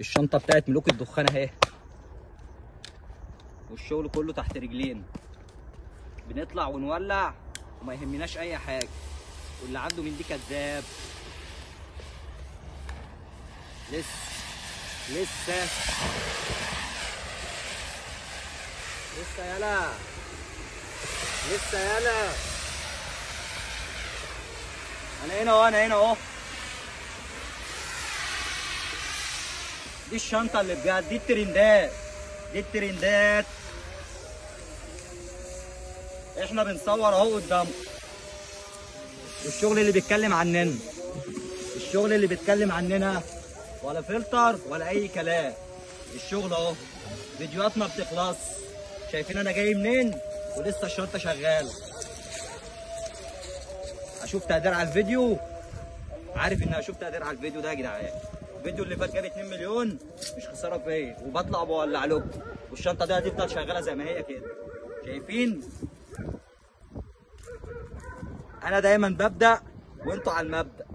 الشنطه بتاعت ملوك الدخان اهي، والشغل كله تحت رجلين. بنطلع ونولع وما يهمناش اي حاجه، واللي عنده من دي كذاب. لسه يالا، لسه يالا. انا هنا اهو. دي الشنطه اللي بجد، دي الترندات. احنا بنصور اهو قدامكم. الشغل اللي بيتكلم عننا ولا فلتر ولا اي كلام. الشغل اهو، فيديوهات ما بتخلص. شايفين انا جاي منين؟ ولسه الشنطه شغاله. اشوف تقدير على الفيديو، عارف اني اشوف تقدير على الفيديو ده يا جدعان. الفيديو اللي فات جاب 2 مليون، مش خساره فيا، وبطلع بولع لكم، والشنطه دي هتفضل شغاله زي ما هي كده. شايفين؟ انا دايما ببدا وانتوا على المبدا.